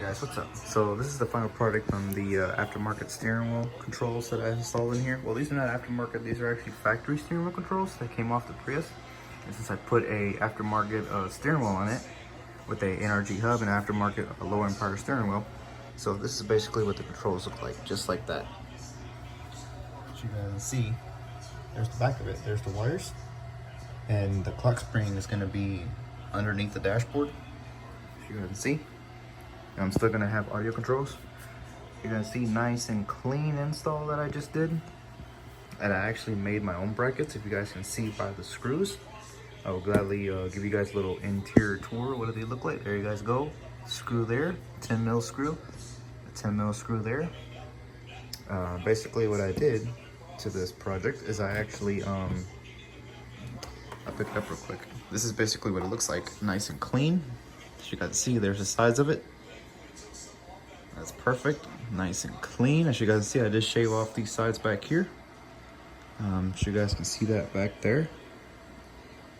Guys, what's up? So this is the final product from the aftermarket steering wheel controls that I installed in here. Well, these are not aftermarket, these are actually factory steering wheel controls that came off the Prius. And since I put a aftermarket steering wheel on it with a NRG hub and aftermarket low end power steering wheel, so this is basically what the controls look like, just like that. As you guys can see, there's the back of it, there's the wires, and the clock spring is going to be underneath the dashboard, as you guys can see. I'm still gonna have audio controls. You're gonna see nice and clean install that I just did. And I actually made my own brackets, if you guys can see by the screws. I will gladly give you guys a little interior tour. What do they look like? There you guys go. Screw there, 10 mil screw, a 10 mil screw there. Basically what I did to this project is I actually, I'll pick it up real quick. This is basically what it looks like, nice and clean. As you guys can see, there's the sides of it. That's perfect, nice and clean. As you guys can see, I just shave off these sides back here. So you guys can see that back there.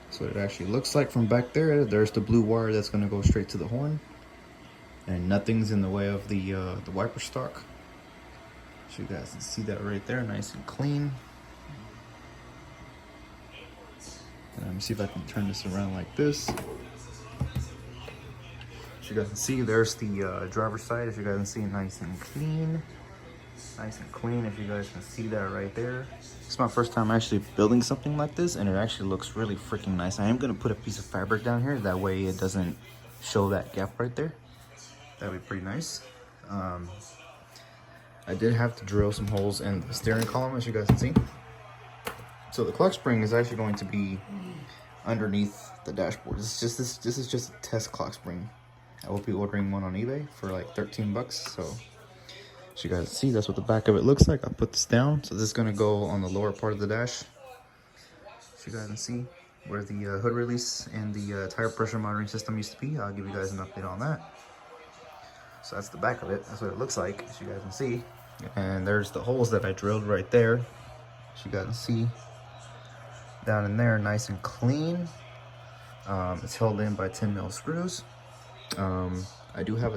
That's what it actually looks like from back there. There's the blue wire that's gonna go straight to the horn. And nothing's in the way of the wiper stock. So you guys can see that right there, nice and clean. And let me see if I can turn this around like this. As you guys can see, there's the driver's side. As you guys can see, nice and clean. Nice and clean, if you guys can see that right there. It's my first time actually building something like this, and it actually looks really freaking nice. I am gonna put a piece of fabric down here, that way it doesn't show that gap right there. That'd be pretty nice. I did have to drill some holes in the steering column, as you guys can see. So the clock spring is actually going to be underneath the dashboard. This is just a test clock spring. I will be ordering one on eBay for like 13 bucks. So as you guys see, that's what the back of it looks like. I put this down. So this is gonna go on the lower part of the dash. So you guys can see where the hood release and the tire pressure monitoring system used to be. I'll give you guys an update on that. So that's the back of it. That's what it looks like, as you guys can see. And there's the holes that I drilled right there. As you guys can see, down in there, nice and clean. It's held in by 10 mil screws. I do have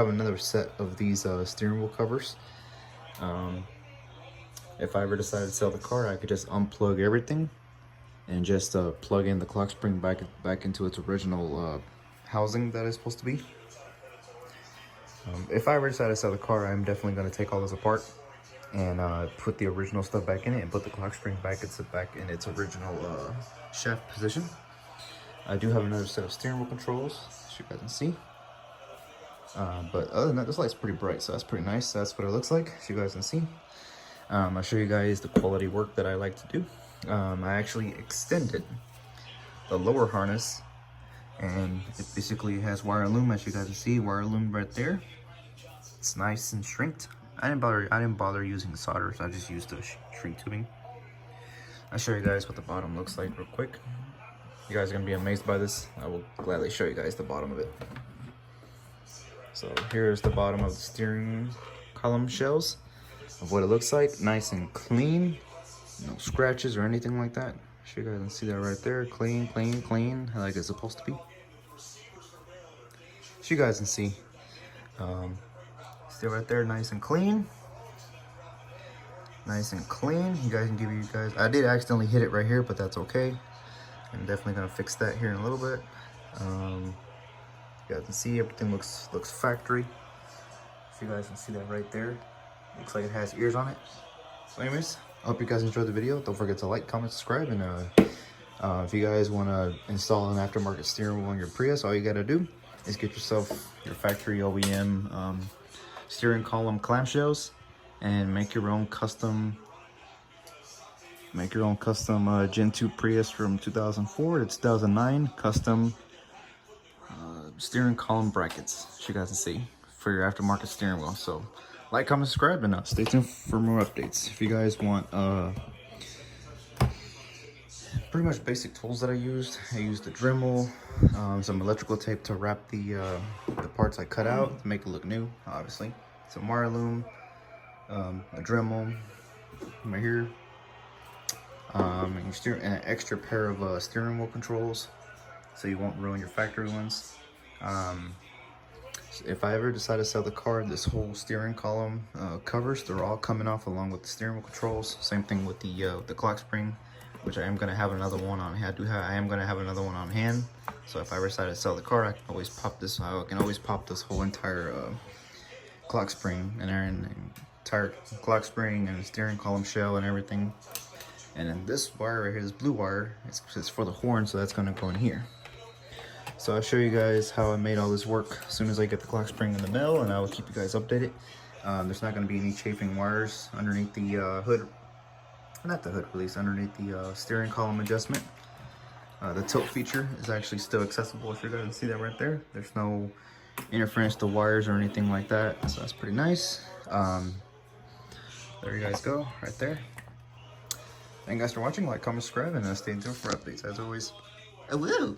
another set of these steering wheel covers. If I ever decided to sell the car, I could just unplug everything and just plug in the clock spring back into its original housing that it's supposed to be. If I ever decide to sell the car, I'm definitely going to take all this apart and put the original stuff back in it and put the clock spring back in its original shaft position. I do have another set of steering wheel controls, as you guys can see. But other than that, this light's pretty bright, so that's pretty nice. That's what it looks like, as you guys can see. I'll show you guys the quality work that I like to do. I actually extended the lower harness, and it basically has wire loom, as you guys can see, wire loom right there. It's nice and shrinked. I didn't bother using solder, so I just used the shrink tubing. I'll show you guys what the bottom looks like real quick. You guys are gonna be amazed by this. I will gladly show you guys the bottom of it. So here's the bottom of the steering column shells of what it looks like. Nice and clean, no scratches or anything like that. So you guys can see that right there, clean, clean, clean, like it's supposed to be. So you guys can see, still right there, nice and clean. Nice and clean. You guys can give you guys, I did accidentally hit it right here, but that's okay. I'm definitely gonna fix that here in a little bit. You guys can see everything looks factory. So you guys can see that right there. Looks like it has ears on it. So anyways, I hope you guys enjoyed the video. Don't forget to like, comment, subscribe, and if you guys want to install an aftermarket steering wheel on your Prius, all you gotta do is get yourself your factory OEM steering column clamshells and make your own custom Gen 2 Prius from 2004 to 2009 custom steering column brackets, as you guys can see, for your aftermarket steering wheel. So like, comment, subscribe, and stay tuned for more updates. If you guys want pretty much basic tools that I used the Dremel, some electrical tape to wrap the parts I cut out to make it look new, obviously, some wire loom, a Dremel right here, and an extra pair of steering wheel controls, so you won't ruin your factory ones. if I ever decide to sell the car, this whole steering column covers, they're all coming off along with the steering wheel controls. Same thing with the clock spring, which I am gonna have another one on hand. I am gonna have another one on hand. So if I ever decide to sell the car, I can always pop this. I can always pop this whole entire clock spring and entire clock spring and steering column shell and everything. And then this wire right here, this blue wire, it's for the horn, so that's gonna go in here. So I'll show you guys how I made all this work as soon as I get the clock spring in the mail, and I will keep you guys updated. There's not going to be any chafing wires underneath the hood, not the hood release, underneath the steering column adjustment. The tilt feature is actually still accessible, if you guys can see that right there. There's no interference to wires or anything like that, so that's pretty nice. There you guys go, right there. Thank you guys for watching. Like, comment, subscribe, and stay tuned for updates as always. Woo!